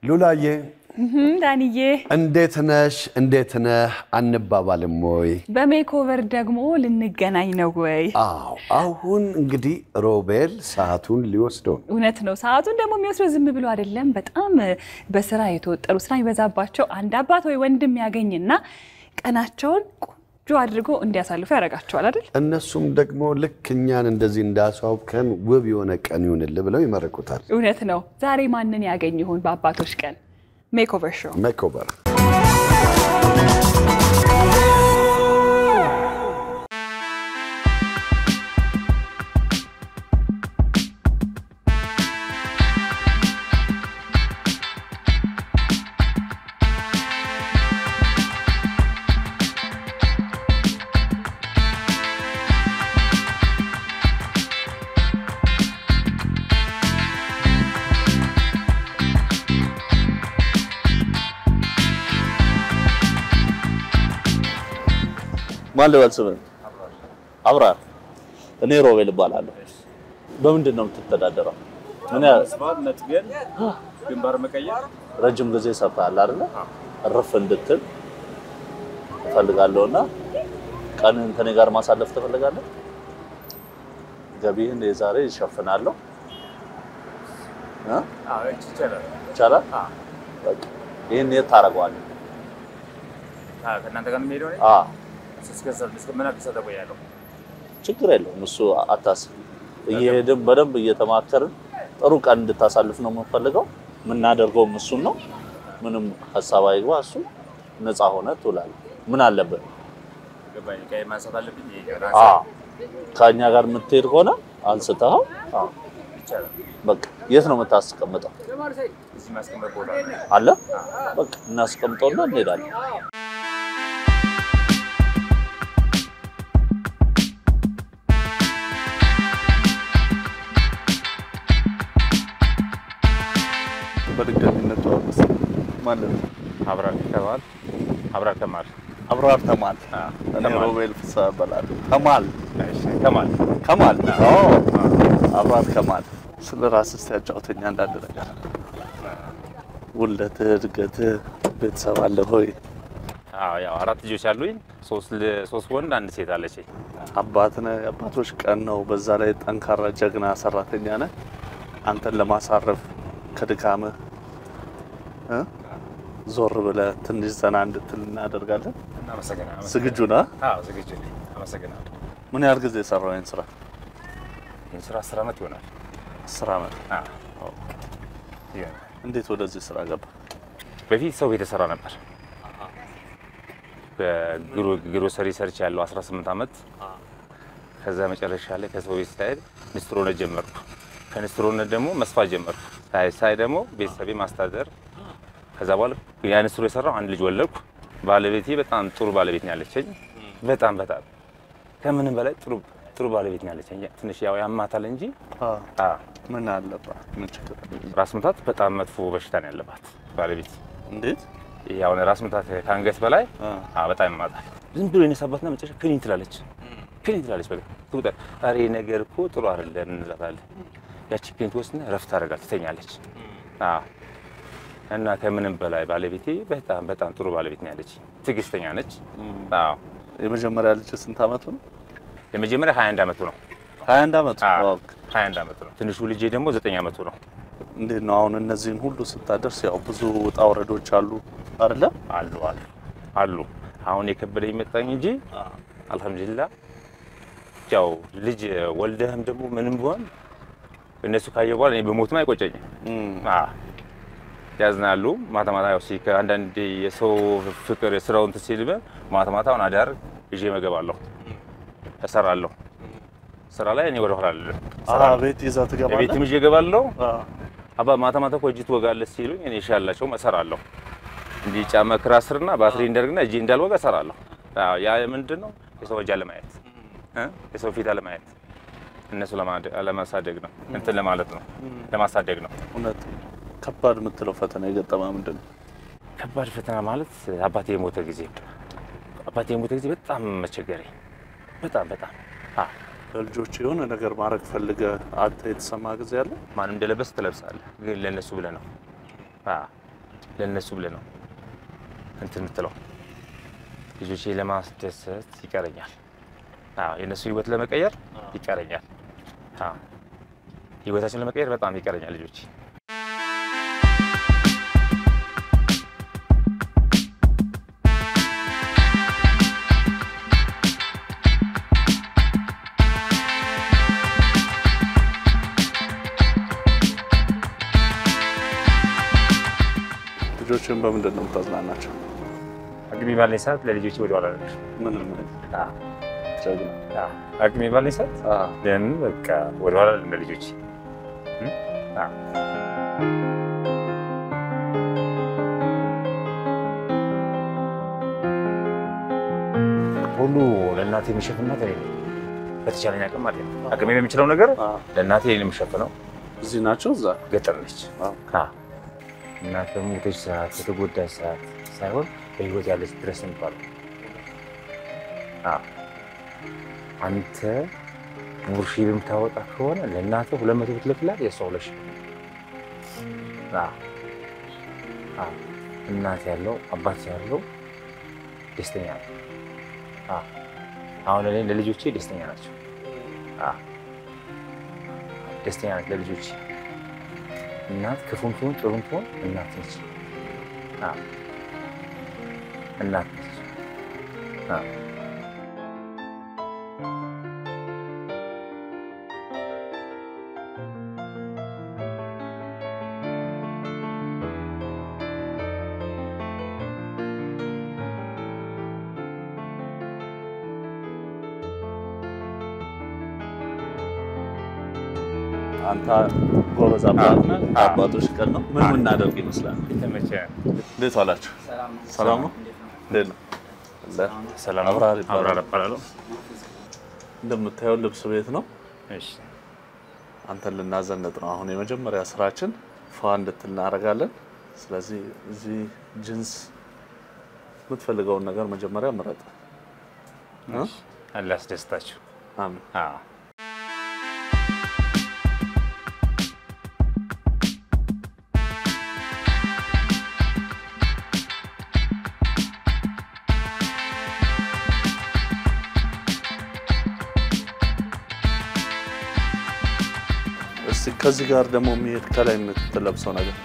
ሉላዬ ዳንዬ እንዴት ነህ አንባባልም ወይ በሜኮቨር ደግሞ ልንገናኝ ነው ወይ አሁን እንግዲህ ሮቤል ሰዓቱን ሊወስደው እውነት ነው ሰዓቱን ደግሞ የሚወስደው ዝም ብሎ አይደለም በጣም በስራ የተወጠሩ ስራ ይበዛባቸው አንድ አባት ወይ ወንድም ያገኝና ቀናቸውን ቆንጆ አድርጎ እንዲያሳልፉ ያረጋቸዋል አይደል እነሱም ደግሞ ልክኛን እንደዚህ እንዳሳውከን ውብ የሆነ ቀን ይሁንልህ ብለው ይመረቁታል እውነት ነው ዛሬ ማንን ያገኝ ይሆን በአባቶች ቀን Makeover show. Makeover. ማን ለወልሰበን አብራር እኔ ሮቤል እባላለሁ በምንድን ነው የምትተዳደረው ምን ያስባል ነጥገን ግንባር መቀየር ረጅም ጊዜ ሰርታል አይደል ረፍ እንድትል ፈልጋለሁና ቀንን ከኔ ጋር ማሳለፍ ትፈልጋለህ ገቢህን የዛሬ ይሸፍናለሁ አዎ ይቻላል በቃ ይሄን የታረጋዋለህ ከእናንተ ጋር ምን ሄደው ነው ችግር የለውም እሱ አታስብ እየሄድን በደንብ እየተማከርን ጥሩ ቀን እንድታሳልፍ ነው የምንፈልገው ምናደርገው እሱን ነው ምንም ሐሳብ አይግባ እሱ ነፃ ሆነ ትውላለህ ምን አለበት ገባኝ ከይ ማንሳት አለብኝ ካኛ ጋር የምትሄድ ሆነ አንስተው ይቻላል በቃ የት ነው የምታስቀምጠው እዚህ ማስቀመጥ ቦታ አለ በቃ እናስቀምጠውና እንሄዳለን በድጋሚነት ተዋወስ ማለት አብራር ከማል እኔ ሮቤል ፍስሐ እባላለሁ ከማል አብራር ከማል ስለራስህ ያጫውተኛ አንዳንድ ነገር ውልደትህ እድገትህ ቤተሰብ አለ ሆይ ያው አራት ልጆች አሉኝ ሶስት ወንድ አንድ ሴት አለችኝ አባት ነህ አባቶች ቀን ነው በዛ ላይ ጠንካራ ጀግና ሰራተኛ ነህ አንተን ለማሳረፍ ከድካምህ ዞር ብለህ ትንሽ ዘና እንድትል እናደርጋለን እናመሰግናለን ዝግጁ ነህ ዝግጁ ነኝ አመሰግናለሁ ምን ያህል ጊዜ ሰራው ይሄን ስራ 10 ዓመት ይሆናል 10 ዓመት እንዴት ወደዚህ ስራ ገባ በፊት ሰው ቤት ሰራ ነበር በግሮሰሪ ሰርች ያለው 18 ዓመት ከዛ መጨረሻ ላይ ከሰው ቤት ስታይል ንስትሮነት ጀመርኩ ከንስትሮነት ደግሞ መስፋት ጀመርኩ ሳይ ደግሞ ቤተሰቤ ማስተዳደር ከዛ በኋላ ያን ንስትሮ የሰራው አንድ ልጅ ወለድኩ ባለቤቴ በጣም ጥሩ ባለቤት ነው ያለችኝ በጣም ከምንም በላይ ጥሩ ባለቤት ነው ያለችኝ ትንሽ ያው ያማታል እንጂ ምን አለባት ምን ችግር ራስ ምታት በጣም መጥፎ በሽታ ነው ያለባት ባለቤት እንዴት ያው ራስ ምታት ካንገት በላይ በጣም ያማታል ዝም ብሎ ይነሳባትና መጨረሻ ክኒን ትላለች በቃ ትውጣ አሬ ነገር እኮ ጥሩ አይደለም እንላታለን ያቺ ክኒን ወስና ረፍት አደርጋለች ትተኛለች እና ከምንም በላይ ባለቤቴ በጣም ጥሩ ባለቤት ነው ያለች ትግስተኛ ነች የመጀመሪያ ልጅ ስንት አመቱ ነው የመጀመሪያ 21 አመቱ ነው 21 አመቱ 21 አመቱ ነው ትንሹ ልጅ ደግሞ 9 አመቱ ነው እንዴት ነው አሁን እነዚህን ሁሉ ስታደርስ ያው ብዙ ውጣ ወረዶች አሉ አይደለ አሉ አሁን የከበደኝ መጣኝ እንጂ አልহামዱሊላህ ያው ልጅ ወልደህም ደግሞ ምንም ቢሆን እነሱ ካየው በኋላ እኔ በሞትም አይቆጨኝም ያዝናሉ ማታ ያው ሲከ አንዳንዴ የሰው ፍቅር የስራውን ተሲልበ ማታውን አዳር እጄ መገባለሁ እሰራለሁ ስራ ላይ እኔ ወደ ኋላ አይደለም ቤት ይዛ ትገባለህ ቤት ምጅ እገባለሁ አባ ማታ ቆይት ወጋለህ ሲሉኝ እኔ ሻላቸው እሰራለሁ እንዲ ጫማ ክራስርና ባትሪ እንደርግና እጄ እንዳልወጋ እሰራለሁ ያ ምንድነው የሰው ወጃ ለማየት የሰው ፊት ለማየት እነሱ ለማሳደግ ነው እንትን ለማለት ነው ለማሳደግ ነው እውነት ከባድ የምትለው ፈተና የገጠማ ምንድነው ከባድ ፈተና ማለት አባቴ የሞተ ጊዜ በጣም መቸገሬ በጣም ለልጆች የሆነ ነገር ማድረግ ፈልገ አንተ የተሰማ ጊዜ አለ? ማንም እንደለበስ ተለብሳለህ ግን ለነሱ ብለ ነው። ለነሱ ብለህ ነው እንትን የምትለው። ልጆቼ ለማስደሰት ይቀረኛል። አዎ የነሱ ህይወት ለመቀየር ይቀረኛል። አዎ ህይወታቸውን ለመቀየር በጣም ይቀረኛል ልጆቼ። ልጆችን በምንድን ነው የምታዝናናቸው? አቅሜ ባለኝ ሰዓት ለልጆቼ ወደ ኋላ ነው። ምንም ጀግና። አቅሜ ባለኝ ሰዓት ለምን በቃ ወደ ኋላ ለልጆቼ ሁሉ ለእናቴ የሚሸፍናት እኔ ነኝ። በተቻለኝ አቅም ማለት ነው። አቅሜ በሚችለው ነገር ለእናቴ እኔ የምሸፍነው። እዚህ ናቸው እዛ ገጠር ነች። እናት በሞተች ሰዓት የተጎዳች ሰዓት ሳይሆን በህይወት ያለች ድረስ የሚባለው። አንተ ሙርሺ በምታወጣ ከሆነ ለእናተ 200 ብትልክላት የሷ 200። እናት ያለው አባት ያለው ደስተኛ ነው። አሁን እኔ ለልጆቼ ደስተኛ ናቸው። ደስተኛ ናት ለልጆቼ። እናት ክፉም ትሁን ጥሩም ትሁን እናት ነች። እናት ነች። አንተ ጎበዝ አባት ነህ። አባቶች ቀን ነው ምን እናደርግ ይመስላል? የተመቸ እንዴት ዋላችሁ? ሰላም ነው? እንዴት ነው? ሰላም አብራር ይባላል። እንደምታየው ልብስ ቤት ነው። እሺ አንተን ልናዘነጥ ነው። አሁን የመጀመሪያ ስራችን ፏ እንድትል እናደርጋለን። ስለዚህ እዚህ ጂንስ የምትፈልገውን ነገር መጀመሪያ ምረጥ። አላህ ያስደስታችሁ። አሜን። ከዚህ ጋር ደግሞ የሚሄድ ከላይ የምትለብሰው ነገር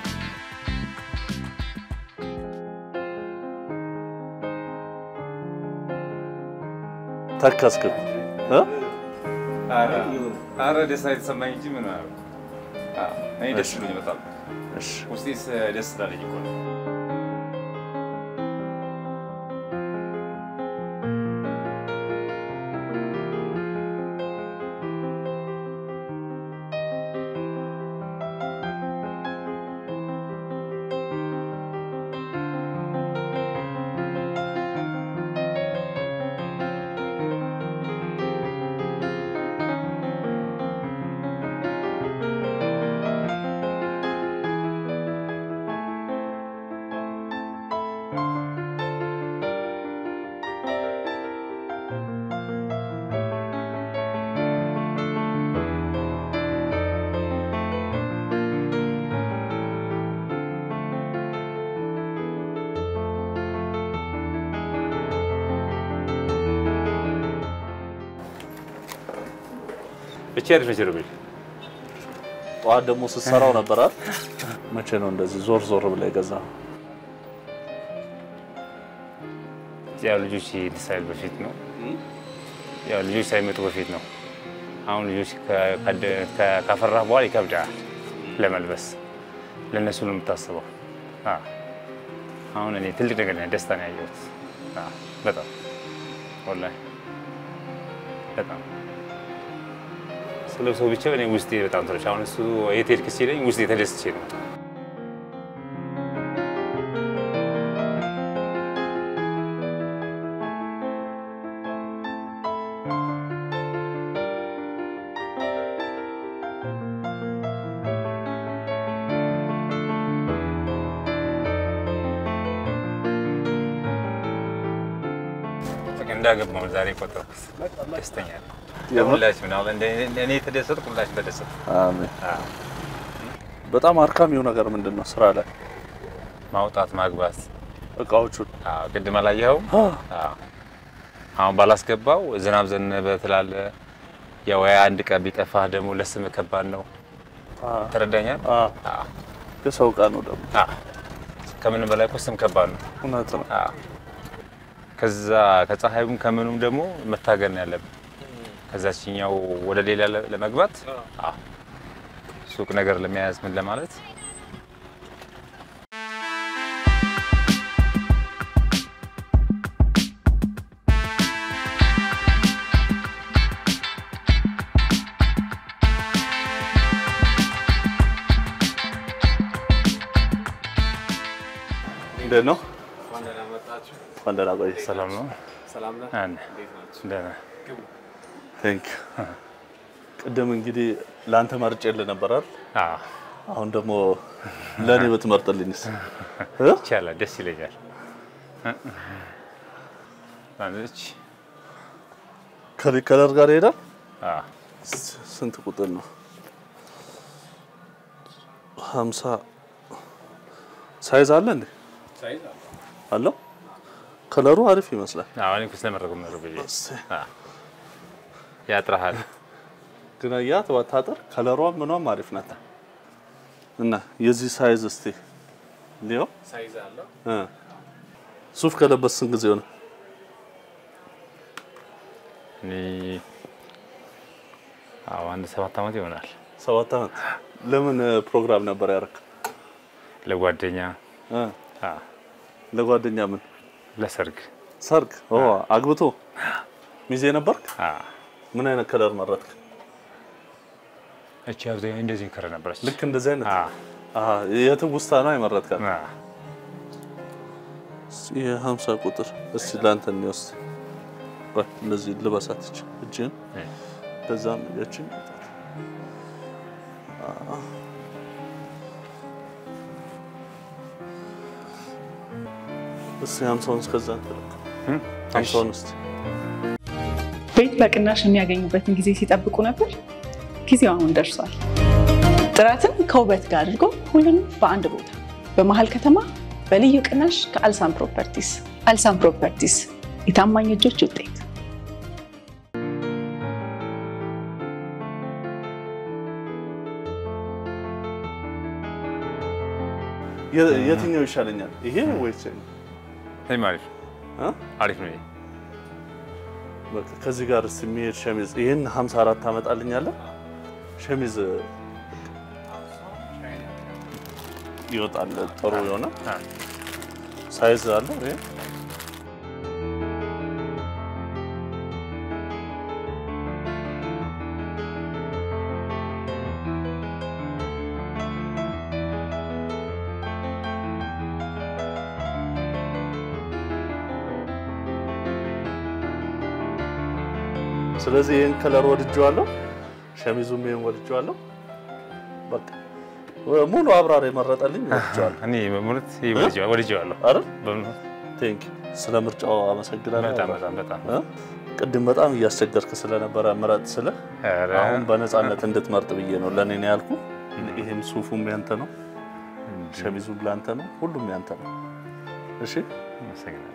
ተከስክ አረ ደስታ የተሰማኝ እንጂ ምን ነው? እኔ ደስ ብሎኝ በጣም እሺ። ውስጤስ ደስ ስላለኝ እኮ ነው። ብቻ ነው ጠዋት ደግሞ ስትሰራው ነበር አይደል? መቼ ነው እንደዚህ ዞር ብለህ የገዛው? ያው ልጆች ዲሳይል በፊት ነው። ያው ልጆች ሳይመጡ በፊት ነው። አሁን ልጆች ካፈራህ በኋላ ይከብዳል ለመልበስ። ለነሱ ነው የምታስበው። አሁን እኔ ትልቅ ነገር ነው ደስታ ነው ያየሁት። በጣም ወላሂ በጣም ስለሰው ብቻ እኔ ውስጤ በጣም ተረሽ። አሁን እሱ የት ሄድክ ሲለኝ ውስጤ ተደስቼ ነው። እንዳገባሁ ዛሬ ቆጠርኩት። ደስተኛ ነኝ። ሁላችንም ነው እኔ ተደሰትኩ፣ ሁላችንም ተደሰቱ። አሜን። በጣም አድካሚው ነገር ምንድነው ስራ ላይ? ማውጣት ማግባት እቃዎቹን ቅድም አላየኸውም? አሁን ባላስገባው ዝናብ ዘነበ ትላለ ያው አንድ ቀን ቢጠፋህ ደግሞ ለስም ከባድ ነው ተረዳኛል ከሰው ጋር ነው ደግሞ ከምን በላይ ስም ከባድ ነው እውነት ነው ከዛ ከፀሐዩም ከምኑም ደግሞ መታገል ነው ያለብን ከዛችኛው ወደ ሌላ ለመግባት ሱቅ ነገር ለመያዝ ምን ለማለት ደህና ነው ወንደላ መጣችሁ ወንደላ ቆይ ሰላም ነው ሰላም ነህ ደህና ቴንክ ቅድም እንግዲህ ላንተ መርጬልህ ነበር አይደል አሁን ደግሞ ለኔ ብትመርጥልኝስ ይቻላል ደስ ይለኛል ማለች ከለር ጋር ሄዳ ስንት ቁጥር ነው 50 ሳይዝ አለ እንዴ ሳይዝ አለው ከለሩ አሪፍ ይመስላል አሁን እኮ ስለመረቀም ነው ብዬ ያጥራሃል ግን ያት ወጣጠር ከለሯ ምኗም አሪፍ ናት እና የዚህ ሳይዝ እስቲ ሊዮ ሳይዝ አለ ሱፍ ከለበስን ጊዜ ነው አንድ 7 አመት ይሆናል 7 አመት ለምን ፕሮግራም ነበር ያረክ ለጓደኛ ለጓደኛ ምን ለሰርግ ሰርግ አግብቶ ሚዜ ነበርክ ምን አይነት ከለር መረጥክ እቺ አብዛኛው እንደዚህ ከለር ነበርች ልክ እንደዚህ አይነት የትውስታ ነው የመረጥካት የ50 ቁጥር እስቲ ላንተ ነው እንደዚህ ልበሳት እጅን ከዛም ያችን እስቲ 50 እስከዛ ተለቀ 50 ቤት በቅናሽ የሚያገኙበትን ጊዜ ሲጠብቁ ነበር ጊዜው አሁን ደርሷል ጥራትን ከውበት ጋር አድርጎ ሁሉንም በአንድ ቦታ በመሃል ከተማ በልዩ ቅናሽ ከአልሳም ፕሮፐርቲስ አልሳም ፕሮፐርቲስ የታማኝ እጆች ውጤት የትኛው ይሻለኛል ይሄ ወይስ አይ ማለት አሪፍ ነው በቃ ከዚህ ጋር ስሜት ሸሚዝ ይሄን 54 አመጣልኛለህ ሸሚዝ ይወጣል ጥሩ የሆነ ሳይዝ አለ ይሄ ስለዚህ ይሄን ከለር ወድጄዋለሁ ሸሚዙም ይሄን ወድጄዋለሁ በቃ ሙሉ አብራሪ መረጠልኝ ወድጄዋለሁ እኔ ማለት ወድጄዋለሁ አይደል ቴንክ ስለምርጫው አመሰግናለሁ በጣም ቅድም በጣም እያስቸገርክ ስለነበረ ምረጥ ስለ አሁን በነፃነት እንድትመርጥ ብዬ ነው ለኔ ነው ያልኩ ይሄም ሱፉም ያንተ ነው ሸሚዙም ላንተ ነው ሁሉም ያንተ ነው እሺ አመሰግናለሁ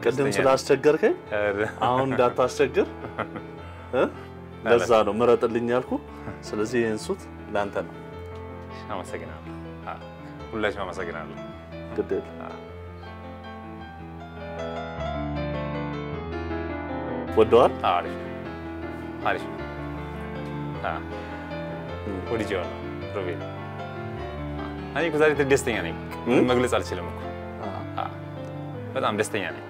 ቅድም ስላስቸገርከኝ አሁን እንዳታስቸግር ለዛ ነው ምረጥልኝ ያልኩ ስለዚህ ይሄን ሱት ላንተ ነው አመሰግናለሁ ሁላችሁም አመሰግናለሁ ግዴታ ወደዋል አሪፍ ወድጄዋለሁ ሮቤል እኔ እኮ ዛሬ ደስተኛ ነኝ መግለጽ አልችልም እኮ በጣም ደስተኛ ነኝ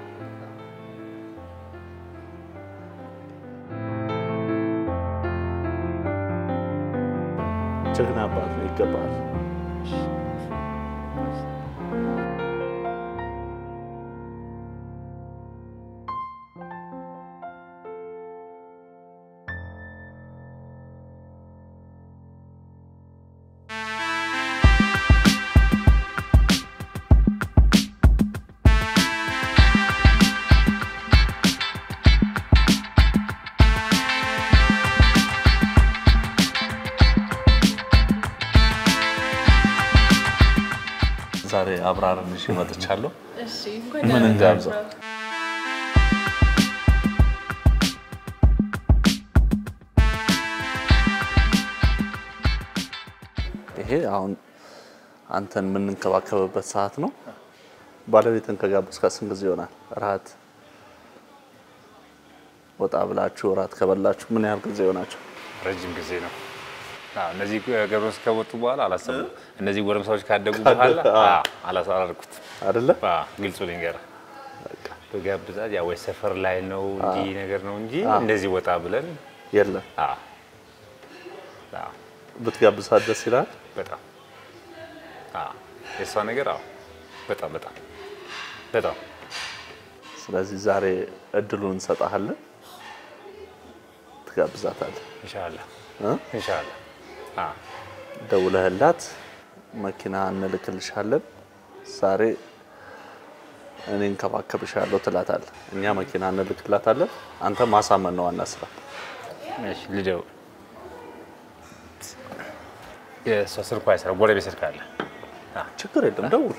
ጀግና አባት ነው ይገባል ዛሬ አብራርን እሺ መጥቻለሁ እሺ ምን እንጋብዘው ይሄ አሁን አንተን ምን እንከባከበበት ሰዓት ነው ባለቤትን ከጋብዝካ ስንት ጊዜ ይሆናል ራት ወጣ ብላችሁ ራት ከበላችሁ ምን ያህል ጊዜ ይሆናችሁ ረጅም ጊዜ ነው እነዚህ ገሮስ ከወጡ በኋላ አላሰብኩም እነዚህ ጎረምሳዎች ካደጉ በኋላ አላሳረርኩት አይደለ ግልጹ ልንገር በጋብዛት ያው ሰፈር ላይ ነው እንጂ ነገር ነው እንጂ እንደዚህ ወጣ ብለን የለም ብትጋብዛት ደስ ይላል በጣም የሷ ነገር በጣም ስለዚህ ዛሬ እድሉን እንሰጣለን ትጋብዛታለህ ኢንሻአላህ ደውለህላት መኪና እንልክልሻለን ዛሬ እኔ እንከባከብሻለሁ ትላታለህ እኛ መኪና እንልክላታለን አንተ ማሳመን ነው ዋና ስራ እሺ ልደው የሶስርኩ አይሰራ ጎረቤት ስልክ አለ ችግር የለም ደውል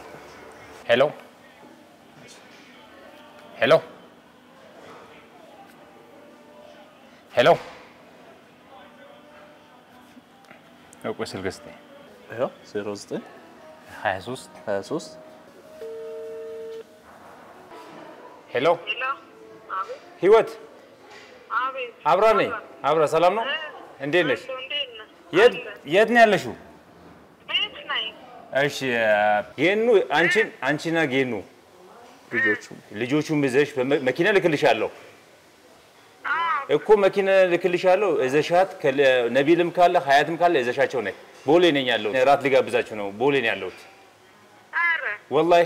ሄሎ እቆይ ስልክ እስቲ ይሄው 09 23 ሄሎ ህይወት አብራ ነኝ አብራ ሰላም ነው እንዴት ነሽ የት ነው ያለሽው ቤት ነኝ እሺ ጌኑ አንቺና ጌኑ ልጆቹን ብዘሽ መኪና ልክልሻለሁ እኮ መኪና ልክልሻለሁ እዘሻት ነቢልም ካለ ሀያትም ካለ እዘሻቸው ነኝ ቦሌ ነኝ ያለው ራት ልጋብዛችሁ ነው ቦሌ ነኝ ያለሁት አረ ወላሂ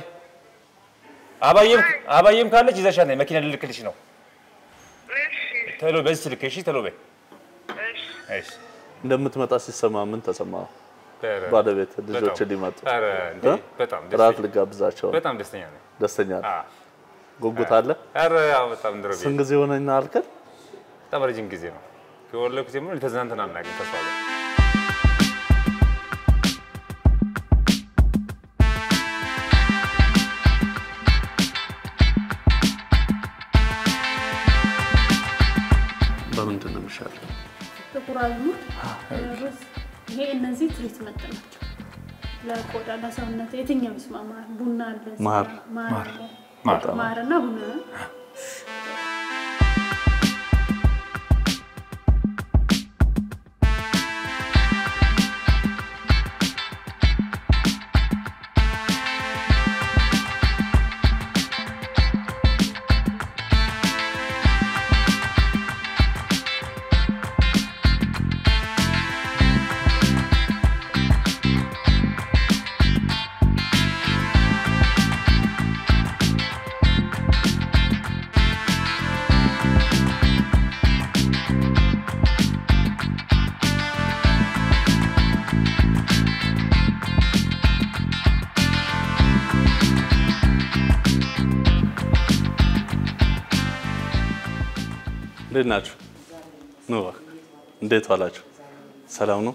አባዬም ካለች እዘሻት ነኝ መኪና ልልክልሽ ነው እሺ ተሎ በዚህ ልክ እሺ ተሎ በይ እሺ እንደምትመጣ ሲሰማ ምን ተሰማው ባለቤት ልጆች ሊመጡ አረ እንዴ በጣም ራት ልጋብዛቸው በጣም ደስተኛ ነኝ ጉጉት አለ አረ ያው በጣም ድሮ ስንት ጊዜ ሆነና አልከን በጣም ረጅም ጊዜ ነው ከወለኩት ጀምሮ ለተዝናንተን አናውቅም ከሷ ጋር በምንድን ነው የሚሻለው ጥቁር አዝሙድ ሩዝ ይሄ እነዚህ ትሪትመንት ናቸው ለቆዳ ለሰውነት የትኛው ይስማማል ቡና አለ ማርና ቡና ናችሁ ነው እንዴት ዋላችሁ ሰላም ነው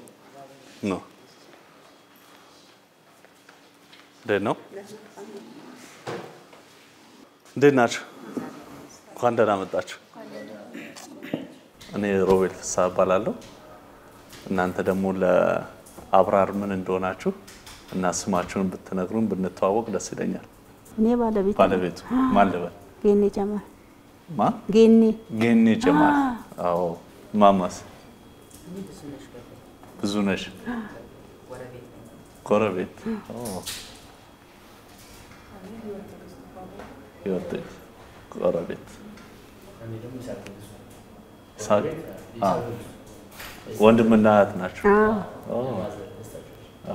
ነው ደህና ናችሁ እንኳን ደህና መጣችሁ እኔ ሮቤል ፍስሐ እባላለሁ እናንተ ደግሞ ለአብራር ምን እንደሆናችሁ እና ስማችሁን ብትነግሩን ብንተዋወቅ ደስ ይለኛል እኔ ባለቤቱ ማን ልበል ጌኔ ጀማል ማ ጌኔ ጀማል አዎ ማማስ ብዙ ነሽ ጎረቤት ህይወት ጎረቤት ሳቅ ወንድምና እህት ናችሁ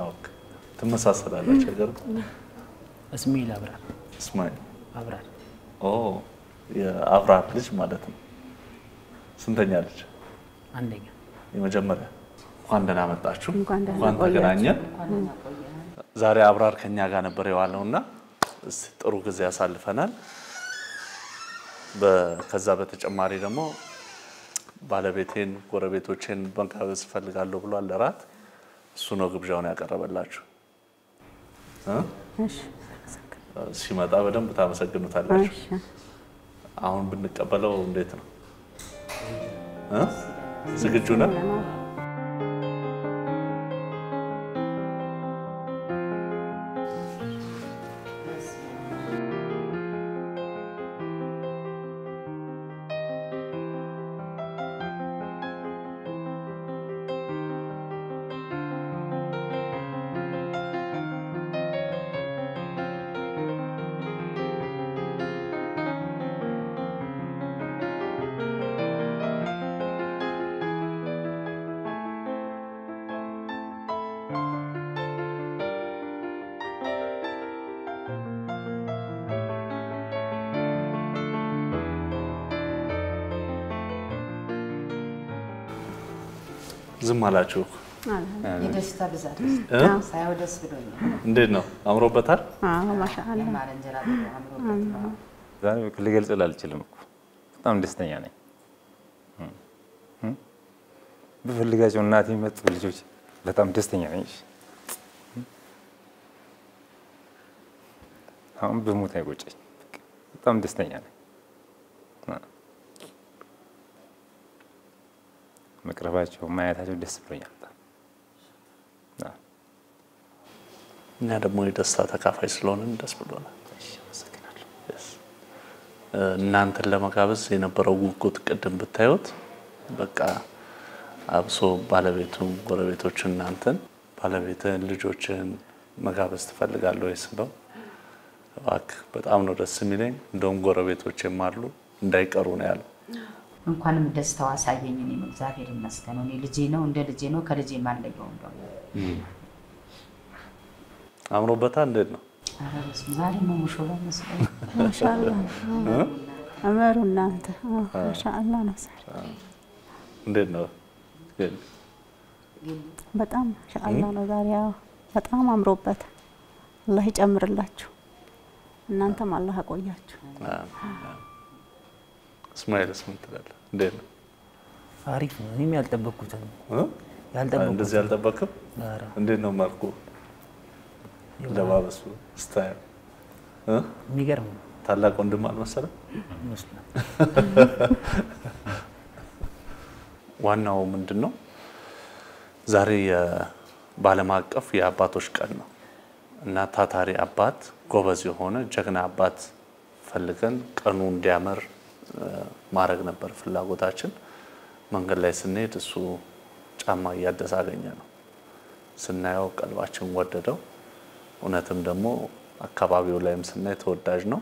ኦኬ ተመሳሰላላችሁ አይደል እስማኤል አብራር እስማኤል አብራር የአብራር ልጅ ማለት ነው ስንተኛ ልጅ አንደኛ የመጀመሪያ እንኳን ደህና መጣችሁ እንኳን ተገናኘን ዛሬ አብራር ከኛ ጋር ነበር የዋለውና ጥሩ ጊዜ ያሳልፈናል ከዛ በተጨማሪ ደግሞ ባለቤቴን ጎረቤቶችን በንካበስ ፈልጋለሁ ብሏል ለራት እሱ ነው ግብዣውን ያቀርበላችሁ እሺ ሲመጣ በደንብ ታመሰግኑታላችሁ። አሁን ብንቀበለው እንዴት ነው? ዝግጁ ነህ? ዝም አላችሁ? የደስታ ብዛት ሳይው ደስ ብሎኛል። እንዴት ነው? አምሮበታል? ማሻአላ ማረንጀራ አምሮበታል። ዛሬ ልገልጽ አልችልም እኮ በጣም ደስተኛ ነኝ። በፈልጋቸው እናቴ መጡ ልጆች በጣም ደስተኛ ነኝ። አሁን በሞት አይቆጨኝ። በጣም ደስተኛ ነኝ። መቅረባቸው ማየታቸው ደስ ብሎኛል። እኛ ደግሞ የደስታ ተካፋይ ስለሆንን ደስ ብሎናል። እናንተን ለመጋበዝ የነበረው ጉጉት ቅድም ብታዩት በቃ አብሶ ባለቤቱን ጎረቤቶችን እናንተን ባለቤትን ልጆችን መጋበዝ ትፈልጋለህ ወይስ ነው? እባክህ በጣም ነው ደስ የሚለኝ። እንደውም ጎረቤቶችም አሉ እንዳይቀሩ ነው ያለው። እንኳንም ደስታው አሳየኝ። እኔ እግዚአብሔር ይመስገን እኔ ልጄ ነው እንደ ልጄ ነው ከልጄ ማለየው እንደው አምሮበታል። እንዴት ነው? ዛሬ ነው ሙሽራ መስሎኝ። ማሻአላ አመሩ እናንተ ማሻአላ ነው። እንዴት ነው? በጣም ማሻአላ ነው። ዛሬ በጣም አምሮበት። አላህ ይጨምርላችሁ። እናንተም አላህ ያቆያችሁ። እስማኤልስ ምን ትላለህ? እንዴት ነው? አሪፍ ነው። እኔም ያልጠበቅኩት ነው። እንደዚህ ያልጠበቅም? እንዴት ነው መልኩ? ለባበሱ ስታይል የሚገርም ነው። ታላቅ ወንድም አልመሰለም? ይመስላል። ዋናው ምንድነው? ዛሬ የዓለም አቀፍ የአባቶች ቀን ነው እና ታታሪ አባት ጎበዝ የሆነ ጀግና አባት ፈልገን ቀኑ እንዲያመር ማድረግ ነበር ፍላጎታችን። መንገድ ላይ ስንሄድ እሱ ጫማ እያደሰ አገኘ ነው። ስናየው ቀልባችን ወደደው። እውነትም ደግሞ አካባቢው ላይም ስናይ ተወዳጅ ነው።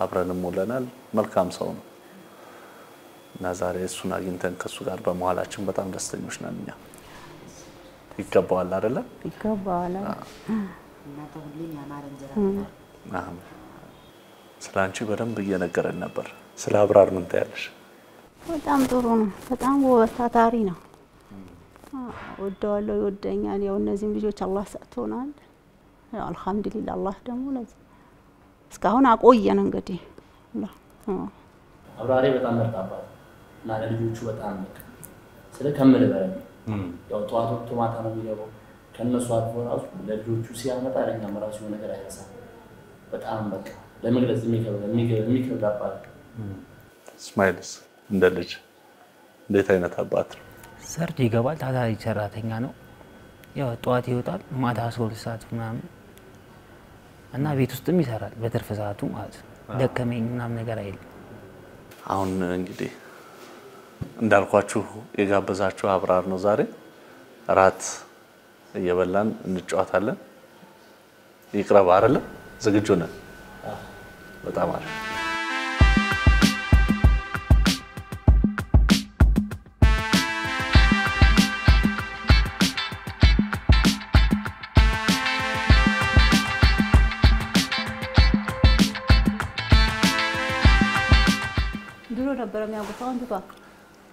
አብረንም ውለናል። መልካም ሰው ነው እና ዛሬ እሱን አግኝተን ከሱ ጋር በመዋላችን በጣም ደስተኞች ነን። እኛ ይገባዋል አይደለ? ይገባዋል። እናንተ ሁሌም ያማረንጀራ ስላንቺ በደንብ እየነገረን ነበር። ስለ አብራር ምን ታያለሽ? በጣም ጥሩ ነው። በጣም ጎበዝ ታታሪ ነው። ወደዋለሁ፣ ይወደኛል። ያው እነዚህም ልጆች አላህ ሰጥቶናል። ያው አልহামዱሊላህ አላህ ደግሞ ለዚህ እስካሁን አቆየን። እንግዲህ አብራሪ በጣም መርጣባት እና ለልጆቹ በጣም ስለ ከመለ በረኝ ያው ጠዋት ወጥቶ ማታ ነው የሚገባው። ከነሱ አልፎ ራሱ ለልጆቹ ሲያመጣ ለኛም ራሱ የሆነ ነገር አይረሳም። በጣም በቃ ለመግለጽ የሚከብድ አባት። እስማኤልስ እንደ ልጅ እንዴት አይነት አባት ነው? ሰርቶ ይገባል። ታታሪ ሰራተኛ ነው። ያው ጠዋት ይወጣል ማታ 12 ሰዓት ምናምን እና ቤት ውስጥም ይሰራል በትርፍ ሰዓቱ ማለት ነው። ደከመኝ ምናምን ነገር አይልም። አሁን እንግዲህ እንዳልኳችሁ የጋበዛችሁ አብራር ነው። ዛሬ ራት እየበላን እንጫወታለን። ይቅረብ አይደለ? ዝግጁ ነን? በጣም አሪፍ። ድሮ ነበር የሚያውቁት። አሁን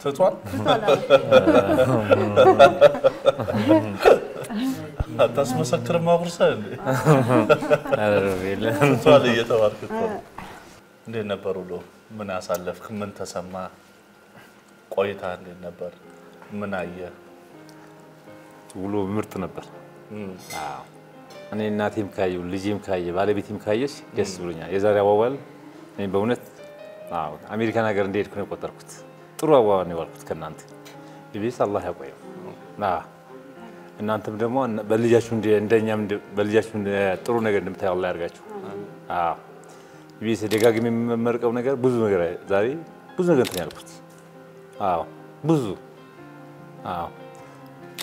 ትቷል። አታስመሰክርም አብርሳ እንዴ? ትቷል እየተባልክ እኮ። እንዴት ነበር ውሎ? ምን አሳለፍክ? ምን ተሰማ? ቆይታ እንዴት ነበር? ምን አየህ? ውሎ ምርጥ ነበር። እኔ እናቴም ካዩ ልጄም ካየ ባለቤቴም ካየሽ ደስ ብሎኛል። የዛሬ አዋዋል እኔ በእውነት አሜሪካን ሀገር እንደሄድኩ ነው የቆጠርኩት። ጥሩ አዋዋል ነው ያልኩት ከእናንተ ኢቢኤስ አላህ ያቆየው። እናንተም ደግሞ በልጃችሁ እንደኛም በልጃችሁ ጥሩ ነገር እንደምታዩ አላህ ያርጋችሁ። ኢቢኤስ ደጋግሜ የምመርቀው ነገር ብዙ ነገር ዛሬ ብዙ ነገር እንትን ያልኩት ብዙ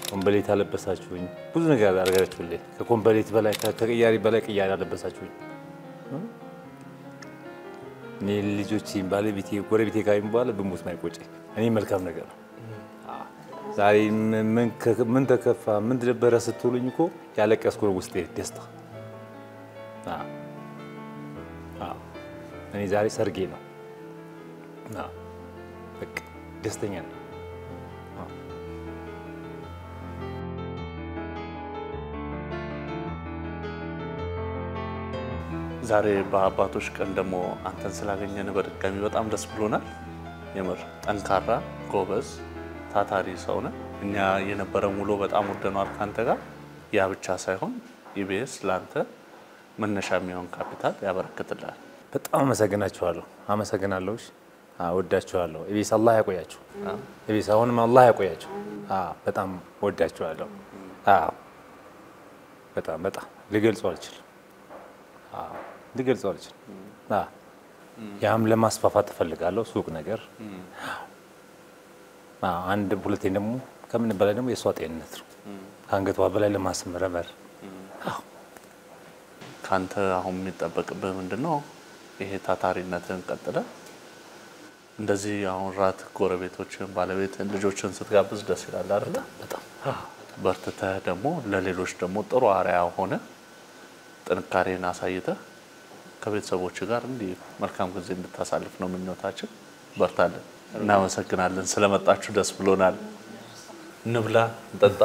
ኮምፕሌት አለበሳችሁኝ፣ ብዙ ነገር አድርጋችሁልኝ። ከኮምፕሌት በላይ ከቅያሪ በላይ ቅያሪ አለበሳችሁኝ። እኔ ልጆቼ ባለቤቴ ጎረቤቴ ጋርም በኋላ ብሞት ማይቆጭ እኔ መልካም ነገር ነው። ዛሬ ምን ተከፋ ምን ተደበረ ስትሉኝ እኮ ያለቀስኩ ውስጤ ደስታ። እኔ ዛሬ ሰርጌ ነው። በቃ ደስተኛ ነኝ። ዛሬ በአባቶች ቀን ደግሞ አንተን ስላገኘን በድጋሚ በጣም ደስ ብሎናል። የምር ጠንካራ ጎበዝ ታታሪ ሰው ነህ። እኛ የነበረን ውሎ በጣም ወደነዋል ካንተ ጋር። ያ ብቻ ሳይሆን ኢቢኤስ ላንተ መነሻ የሚሆን ካፒታል ያበረክትልሃል። በጣም አመሰግናችኋለሁ። አመሰግናለሁ። ወዳችኋለሁ። ኢቢኤስ አላህ ያቆያችሁ። ኢቢኤስ አሁንም አላህ ያቆያችሁ። በጣም ወዳችኋለሁ። በጣም ልገልጸው አልችልም። ልገልጸው አልችልም። ያም ለማስፋፋት እፈልጋለሁ ሱቅ ነገር አንድ ሁለቴ ደግሞ ከምን በላይ ደግሞ የሷ ጤንነት ነው። ከአንገቷ በላይ ለማስመረመር ካንተ አሁን የሚጠበቅብህ ምንድነው? ይሄ ታታሪነትን ቀጥለ እንደዚህ አሁን ራት ጎረቤቶችን ባለቤትን ልጆችን ስትጋብዝ ደስ ይላል አይደል? በጣም በርትተህ ደግሞ ለሌሎች ደግሞ ጥሩ አርአያ ሆነ ጥንካሬን አሳይተህ ከቤተሰቦች ጋር እንዲህ መልካም ጊዜ እንድታሳልፍ ነው ምኞታችን። በርታለን። እናመሰግናለን ስለመጣችሁ ደስ ብሎናል። እንብላ እንጠጣ።